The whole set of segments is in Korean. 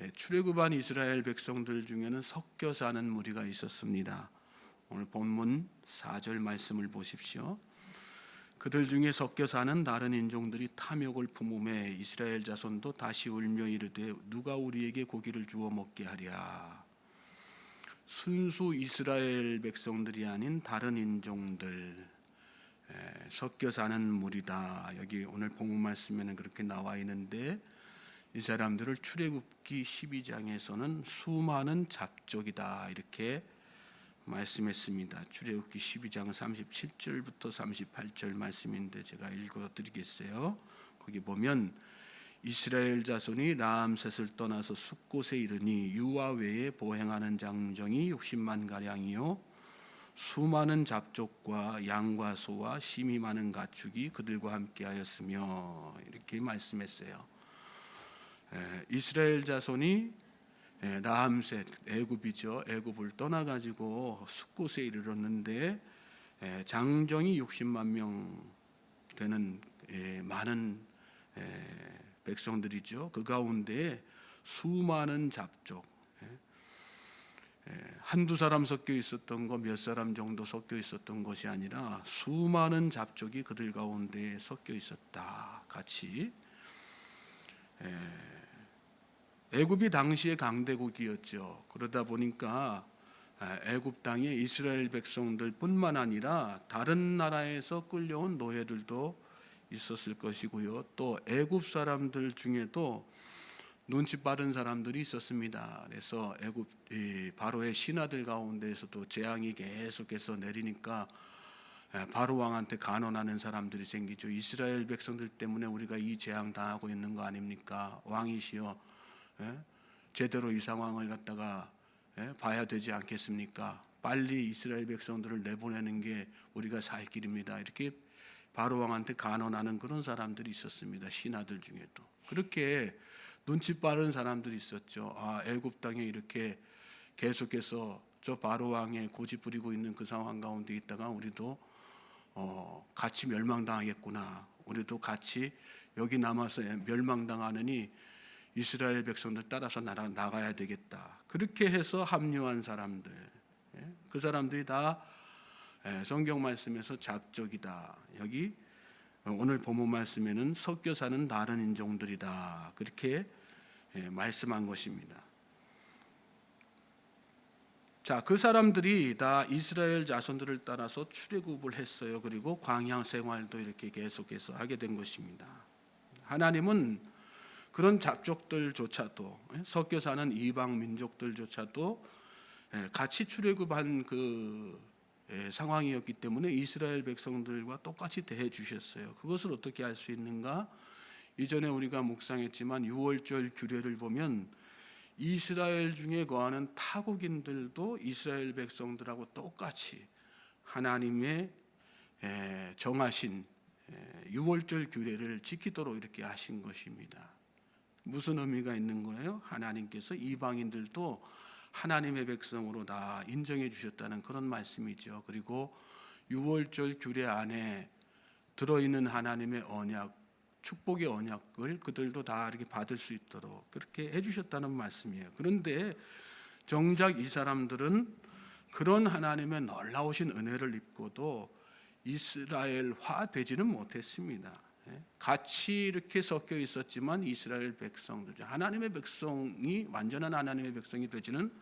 출애굽한 이스라엘 백성들 중에는 섞여 사는 무리가 있었습니다. 오늘 본문 4절 말씀을 보십시오. 그들 중에 섞여 사는 다른 인종들이 탐욕을 품음에 이스라엘 자손도 다시 울며 이르되 누가 우리에게 고기를 주어 먹게 하랴. 순수 이스라엘 백성들이 아닌 다른 인종들, 섞여 사는 무리다. 여기 오늘 본문 말씀에는 그렇게 나와 있는데, 이 사람들을 출애굽기 12장에서는 수많은 잡족이다 이렇게 말씀했습니다. 출애굽기 12장 37절부터 38절 말씀인데 제가 읽어드리겠어요. 거기 보면 이스라엘 자손이 라암셋을 떠나서 숫곳에 이르니 유아 외에 보행하는 장정이 60만 가량이요 수많은 잡족과 양과 소와 심이 많은 가축이 그들과 함께하였으며 이렇게 말씀했어요. 이스라엘 자손이 라암셋, 애굽이죠. 애굽을 떠나가지고 숫곳에 이르렀는데 장정이 60만 명 되는 많은 백성들이죠. 그 가운데 수많은 잡족, 한두 사람 섞여 있었던 거, 몇 사람 정도 섞여 있었던 것이 아니라 수많은 잡족이 그들 가운데 섞여 있었다. 같이. 애굽이 당시의 강대국이었죠. 그러다 보니까 애굽 땅에 이스라엘 백성들뿐만 아니라 다른 나라에서 끌려온 노예들도 있었을 것이고요. 또 애굽 사람들 중에도 눈치 빠른 사람들이 있었습니다. 그래서 애굽 바로의 신하들 가운데에서도 재앙이 계속해서 내리니까 바로 왕한테 간언하는 사람들이 생기죠. 이스라엘 백성들 때문에 우리가 이 재앙 당하고 있는 거 아닙니까? 왕이시여, 제대로 이 상황을 갖다가 봐야 되지 않겠습니까? 빨리 이스라엘 백성들을 내보내는 게 우리가 살 길입니다. 이렇게 바로 왕한테 간언하는 그런 사람들이 있었습니다. 신하들 중에도 그렇게 눈치 빠른 사람들이 있었죠. 애굽 땅에 이렇게 계속해서 저 바로 왕의 고집 부리고 있는 그 상황 가운데 있다가 우리도 같이 멸망당하겠구나. 우리도 같이 여기 남아서 멸망당하느니 이스라엘 백성들 따라서 나가야 되겠다. 그렇게 해서 합류한 사람들, 그 사람들이 다 성경 말씀에서 잡족이다. 여기 오늘 본문 말씀에는 섞여 사는 다른 인종들이다. 그렇게 말씀한 것입니다. 자, 그 사람들이 다 이스라엘 자손들을 따라서 출애굽을 했어요. 그리고 광야 생활도 이렇게 계속해서 하게 된 것입니다. 하나님은 그런 잡족들조차도, 섞여 사는 이방 민족들조차도 같이 출애굽한 그 상황이었기 때문에 이스라엘 백성들과 똑같이 대해 주셨어요. 그것을 어떻게 알 수 있는가? 이전에 우리가 묵상했지만 유월절 규례를 보면 이스라엘 중에 거하는 타국인들도 이스라엘 백성들하고 똑같이 하나님의 정하신 유월절 규례를 지키도록 이렇게 하신 것입니다. 무슨 의미가 있는 거예요? 하나님께서 이방인들도 하나님의 백성으로 다 인정해 주셨다는 그런 말씀이죠. 그리고 유월절 규례 안에 들어있는 하나님의 언약, 축복의 언약을 그들도 다 이렇게 받을 수 있도록 그렇게 해주셨다는 말씀이에요. 그런데 정작 이 사람들은 그런 하나님의 놀라우신 은혜를 입고도 이스라엘화 되지는 못했습니다. 같이 이렇게 섞여 있었지만 이스라엘 백성들, 하나님의 백성이 완전한 하나님의 백성이 되지는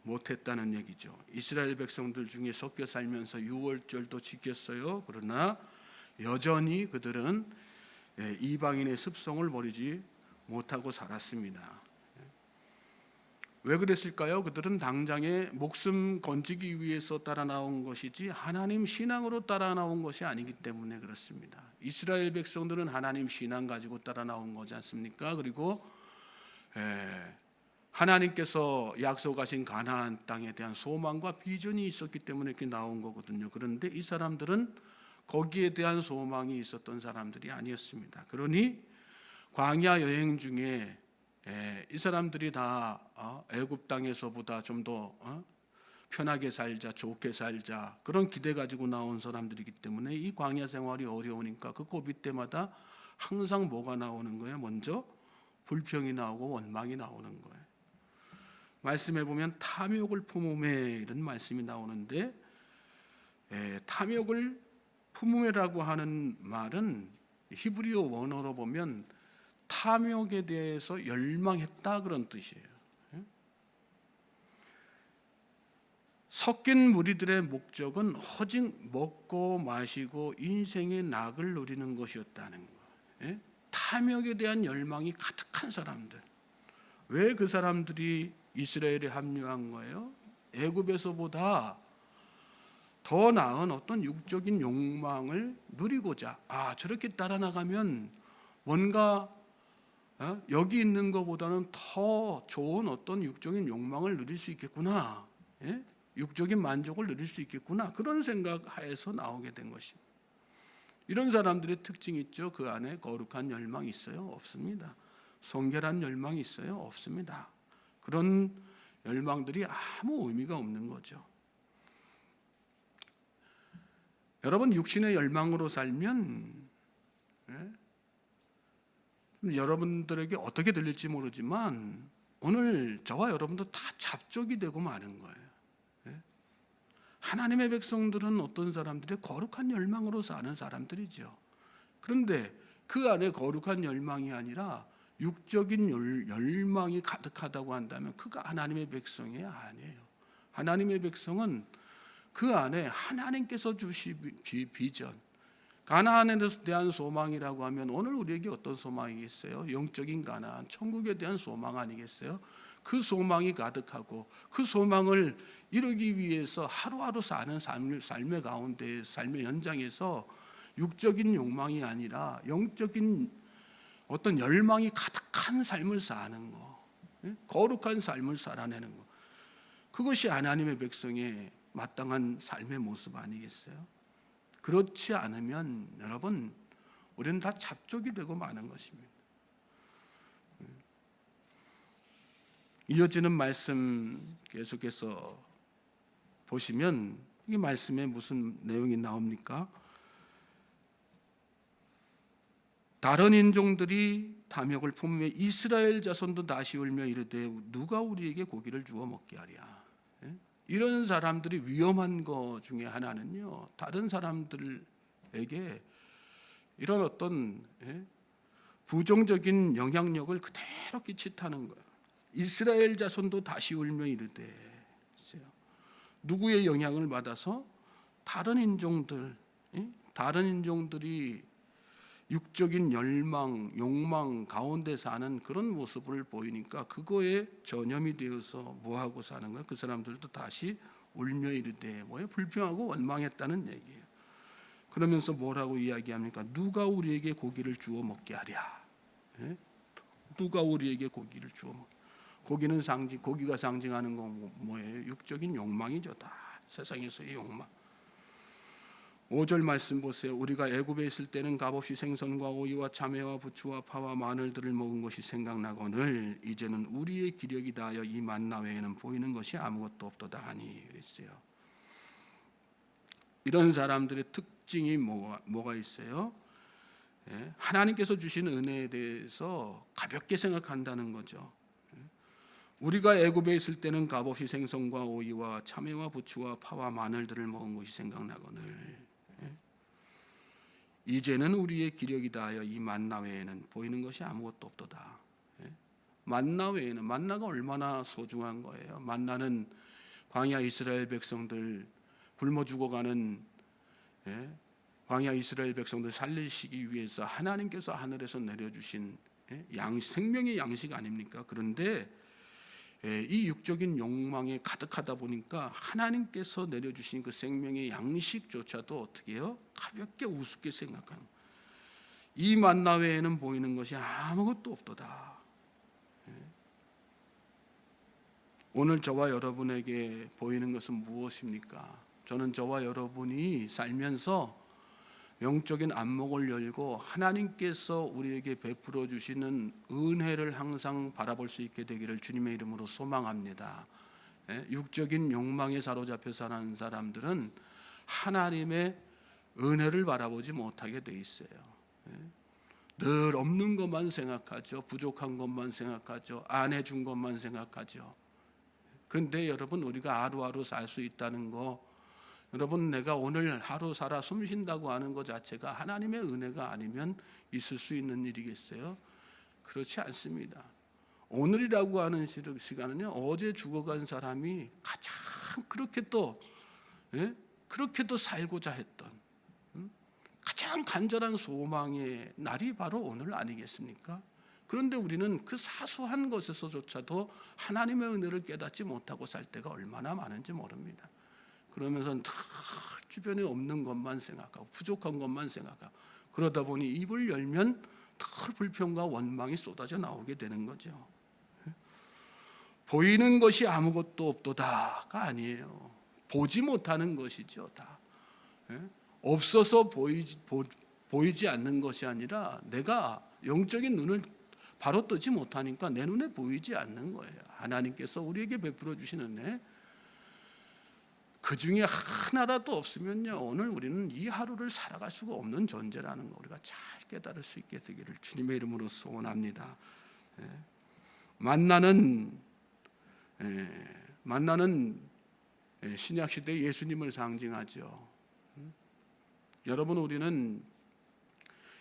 못했다는 얘기죠. 이스라엘 백성들 중에 섞여 살면서 유월절도 지켰어요. 그러나 여전히 그들은 이방인의 습성을 버리지 못하고 살았습니다. 왜 그랬을까요? 그들은 당장에 목숨 건지기 위해서 따라 나온 것이지 하나님 신앙으로 따라 나온 것이 아니기 때문에 그렇습니다. 이스라엘 백성들은 하나님 신앙 가지고 따라 나온 거지 않습니까? 그리고 하나님께서 약속하신 가나안 땅에 대한 소망과 비전이 있었기 때문에 이렇게 나온 거거든요. 그런데 이 사람들은 거기에 대한 소망이 있었던 사람들이 아니었습니다. 그러니 광야 여행 중에 이 사람들이 다 애굽 땅에서보다 좀 더 편하게 살자, 좋게 살자 그런 기대 가지고 나온 사람들이기 때문에 이 광야 생활이 어려우니까 그 고비 때마다 항상 뭐가 나오는 거예요? 먼저 불평이 나오고 원망이 나오는 거예요. 말씀해 보면 탐욕을 품음에 이런 말씀이 나오는데, 탐욕을 품음이라고 하는 말은 히브리어 원어로 보면 탐욕에 대해서 열망했다 그런 뜻이에요. 섞인 무리들의 목적은 오직 먹고 마시고 인생의 낙을 누리는 것이었다는 거예요. 탐욕에 대한 열망이 가득한 사람들. 왜 그 사람들이 이스라엘에 합류한 거예요? 애굽에서보다 더 나은 어떤 육적인 욕망을 누리고자, 저렇게 따라 나가면 뭔가 여기 있는 것보다는 더 좋은 어떤 육적인 욕망을 누릴 수 있겠구나, 육적인 만족을 누릴 수 있겠구나, 그런 생각하에서 나오게 된 것입니다. 이런 사람들의 특징이 있죠. 그 안에 거룩한 열망이 있어요? 없습니다. 성결한 열망이 있어요? 없습니다. 그런 열망들이 아무 의미가 없는 거죠. 여러분, 육신의 열망으로 살면 여러분들에게 어떻게 들릴지 모르지만 오늘 저와 여러분도 다 잡족이 되고 마는 거예요. 하나님의 백성들은 어떤 사람들이 거룩한 열망으로 사는 사람들이죠. 그런데 그 안에 거룩한 열망이 아니라 육적인 열망이 가득하다고 한다면 그가 하나님의 백성이 아니에요. 하나님의 백성은 그 안에 하나님께서 주신 비전, 가나안에 대한 소망이라고 하면 오늘 우리에게 어떤 소망이겠어요? 영적인 가나안, 천국에 대한 소망 아니겠어요? 그 소망이 가득하고 그 소망을 이루기 위해서 하루하루 사는 삶의 가운데, 삶의 현장에서 육적인 욕망이 아니라 영적인 어떤 열망이 가득한 삶을 사는 거, 거룩한 삶을 살아내는 거, 그것이 하나님의 백성의 마땅한 삶의 모습 아니겠어요? 그렇지 않으면 여러분, 우리는 다 잡족이 되고 마는 것입니다. 이어지는 말씀 계속해서 보시면 이 말씀에 무슨 내용이 나옵니까? 다른 인종들이 탐욕을 품으며 이스라엘 자손도 다시 울며 이르되 누가 우리에게 고기를 주어 먹게 하랴. 이런 사람들이 위험한 것 중에 하나는요, 다른 사람들에게 이런 어떤 부정적인 영향력을 그대로 끼치다는 거예요. 이스라엘 자손도 다시 울며 이르되, 누구의 영향을 받아서? 다른 인종들이 육적인 열망, 욕망 가운데 사는 그런 모습을 보이니까 그거에 전염이 되어서 뭐하고 사는 거예요? 그 사람들도 다시 울며 이르되, 불평하고 원망했다는 얘기예요. 그러면서 뭐라고 이야기합니까? 누가 우리에게 고기를 주어 먹게 하랴. 누가 우리에게 고기를 주어 먹게. 고기가 상징하는 건 뭐예요? 육적인 욕망이죠. 다 세상에서의 욕망. 5절 말씀 보세요. 우리가 애굽에 있을 때는 값없이 생선과 오이와 참외와 부추와 파와 마늘들을 먹은 것이 생각나거늘 이제는 우리의 기력이 다하여 이 만나 외에는 보이는 것이 아무것도 없도다 하니 그랬어요. 이런 사람들의 특징이 뭐가 있어요? 하나님께서 주신 은혜에 대해서 가볍게 생각한다는 거죠. 우리가 애굽에 있을 때는 값없이 생선과 오이와 참외와 부추와 파와 마늘들을 먹은 것이 생각나거늘 이제는 우리의 기력이 다하여 이 만나 외에는 보이는 것이 아무것도 없도다. 만나 외에는, 만나가 얼마나 소중한 거예요. 만나는 광야 이스라엘 백성들 굶어 죽어가는 광야 이스라엘 백성들 살리시기 위해서 하나님께서 하늘에서 내려주신 생명의 양식 아닙니까? 그런데 이 육적인 욕망에 가득하다 보니까 하나님께서 내려주신 그 생명의 양식조차도 어떻게 해요? 가볍게 우습게 생각하는, 이 만나 외에는 보이는 것이 아무것도 없도다. 오늘 저와 여러분에게 보이는 것은 무엇입니까? 저는 저와 여러분이 살면서 영적인 안목을 열고 하나님께서 우리에게 베풀어 주시는 은혜를 항상 바라볼 수 있게 되기를 주님의 이름으로 소망합니다. 육적인 욕망에 사로잡혀 사는 사람들은 하나님의 은혜를 바라보지 못하게 돼 있어요. 늘 없는 것만 생각하죠. 부족한 것만 생각하죠. 안 해준 것만 생각하죠. 그런데 여러분, 우리가 하루하루 살 수 있다는 거, 여러분, 내가 오늘 하루 살아 숨 쉰다고 하는 것 자체가 하나님의 은혜가 아니면 있을 수 있는 일이겠어요? 그렇지 않습니다. 오늘이라고 하는 시간은요, 어제 죽어간 사람이 가장 그렇게도 살고자 했던 가장 간절한 소망의 날이 바로 오늘 아니겠습니까? 그런데 우리는 그 사소한 것에서조차도 하나님의 은혜를 깨닫지 못하고 살 때가 얼마나 많은지 모릅니다. 그러면서 다 주변에 없는 것만 생각하고 부족한 것만 생각하고, 그러다 보니 입을 열면 더 불평과 원망이 쏟아져 나오게 되는 거죠. 보이는 것이 아무것도 없도다가 아니에요. 보지 못하는 것이죠. 다 없어서 보이지 않는 것이 아니라 내가 영적인 눈을 바로 뜨지 못하니까 내 눈에 보이지 않는 거예요. 하나님께서 우리에게 베풀어 주신 은혜, 그 중에 하나라도 없으면요, 오늘 우리는 이 하루를 살아갈 수가 없는 존재라는 거 우리가 잘 깨달을 수 있게 되기를 주님의 이름으로 소원합니다. 만나는 신약 시대 예수님을 상징하죠. 여러분, 우리는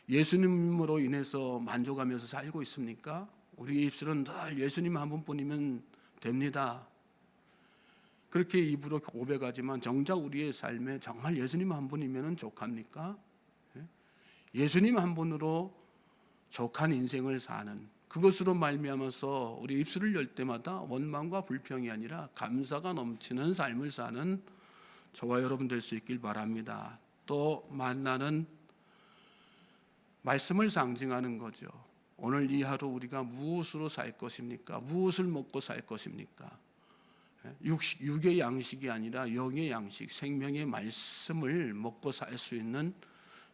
예수님으로 인해서 만족하면서 살고 있습니까? 우리 입술은 늘 예수님 한 분뿐이면 됩니다. 그렇게 입으로 고백하지만 정작 우리의 삶에 정말 예수님 한 분이면 족합니까? 예수님 한 분으로 족한 인생을 사는, 그것으로 말미암아서 우리 입술을 열 때마다 원망과 불평이 아니라 감사가 넘치는 삶을 사는 저와 여러분 될 수 있길 바랍니다. 또 만나는 말씀을 상징하는 거죠. 오늘 이 하루 우리가 무엇으로 살 것입니까? 무엇을 먹고 살 것입니까? 육의 양식이 아니라 영의 양식, 생명의 말씀을 먹고 살 수 있는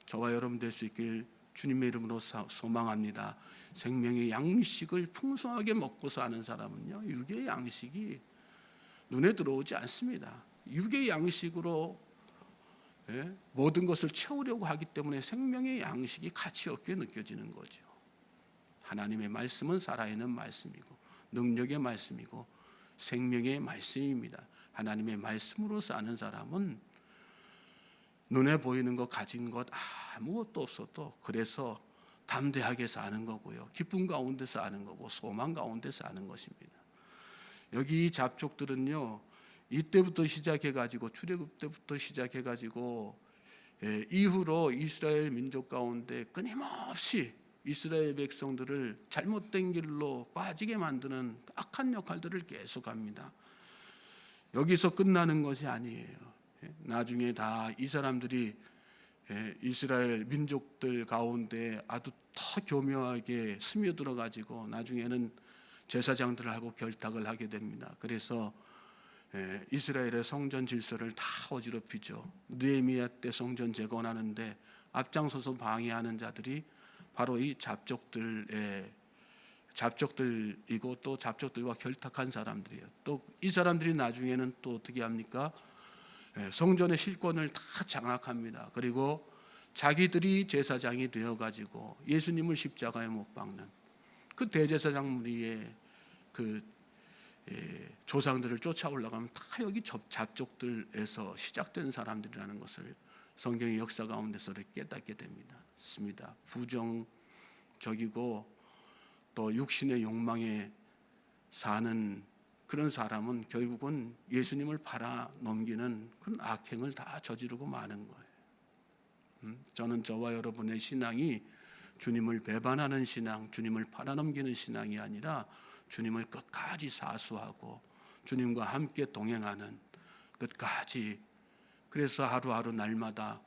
저와 여러분 될 수 있길 주님의 이름으로 소망합니다. 생명의 양식을 풍성하게 먹고 사는 사람은요, 육의 양식이 눈에 들어오지 않습니다. 육의 양식으로 모든 것을 채우려고 하기 때문에 생명의 양식이 가치 없게 느껴지는 거죠. 하나님의 말씀은 살아있는 말씀이고 능력의 말씀이고 생명의 말씀입니다. 하나님의 말씀으로 사는 사람은 눈에 보이는 것, 가진 것 아무것도 없어도 그래서 담대하게 사는 거고요, 기쁨 가운데 사는 거고 소망 가운데 사는 것입니다. 여기 이 잡족들은요, 이때부터 시작해가지고 출애굽 때부터 시작해가지고 이후로 이스라엘 민족 가운데 끊임없이 이스라엘 백성들을 잘못된 길로 빠지게 만드는 악한 역할들을 계속합니다. 여기서 끝나는 것이 아니에요. 나중에 다 이 사람들이 이스라엘 민족들 가운데 아주 더 교묘하게 스며들어 가지고 나중에는 제사장들하고 결탁을 하게 됩니다. 그래서 이스라엘의 성전 질서를 다 어지럽히죠. 느헤미야 때 성전 재건하는데 앞장서서 방해하는 자들이 바로 이 잡족들이고 또 잡족들과 결탁한 사람들이에요. 또 이 사람들이 나중에는 또 어떻게 합니까? 성전의 실권을 다 장악합니다. 그리고 자기들이 제사장이 되어가지고 예수님을 십자가에 못 박는 그 대제사장 무리의 그 조상들을 쫓아 올라가면 다 여기 잡족들에서 시작된 사람들이라는 것을 성경의 역사 가운데서 깨닫게 됩니다. 부정적이고 또 육신의 욕망에 사는 그런 사람은 결국은 예수님을 팔아 넘기는 그런 악행을 다 저지르고 마는 거예요. 저는 저와 여러분의 신앙이 주님을 배반하는 신앙, 주님을 팔아 넘기는 신앙이 아니라 주님을 끝까지 사수하고 주님과 함께 동행하는 끝까지, 그래서 하루하루 날마다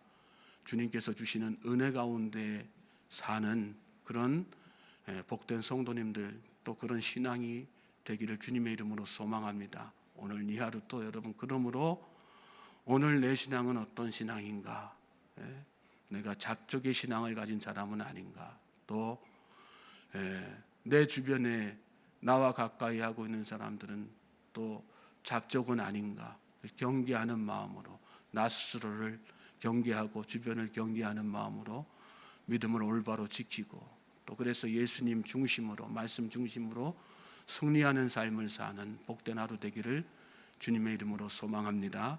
주님께서 주시는 은혜 가운데 사는 그런 복된 성도님들, 또 그런 신앙이 되기를 주님의 이름으로 소망합니다. 오늘 이 하루 또 여러분, 그러므로 오늘 내 신앙은 어떤 신앙인가? 내가 잡족의 신앙을 가진 사람은 아닌가? 또 내 주변에 나와 가까이 하고 있는 사람들은 또 잡족은 아닌가? 경계하는 마음으로 나 스스로를 경계하고 주변을 경계하는 마음으로 믿음을 올바로 지키고 또 그래서 예수님 중심으로, 말씀 중심으로 승리하는 삶을 사는 복된 하루 되기를 주님의 이름으로 소망합니다.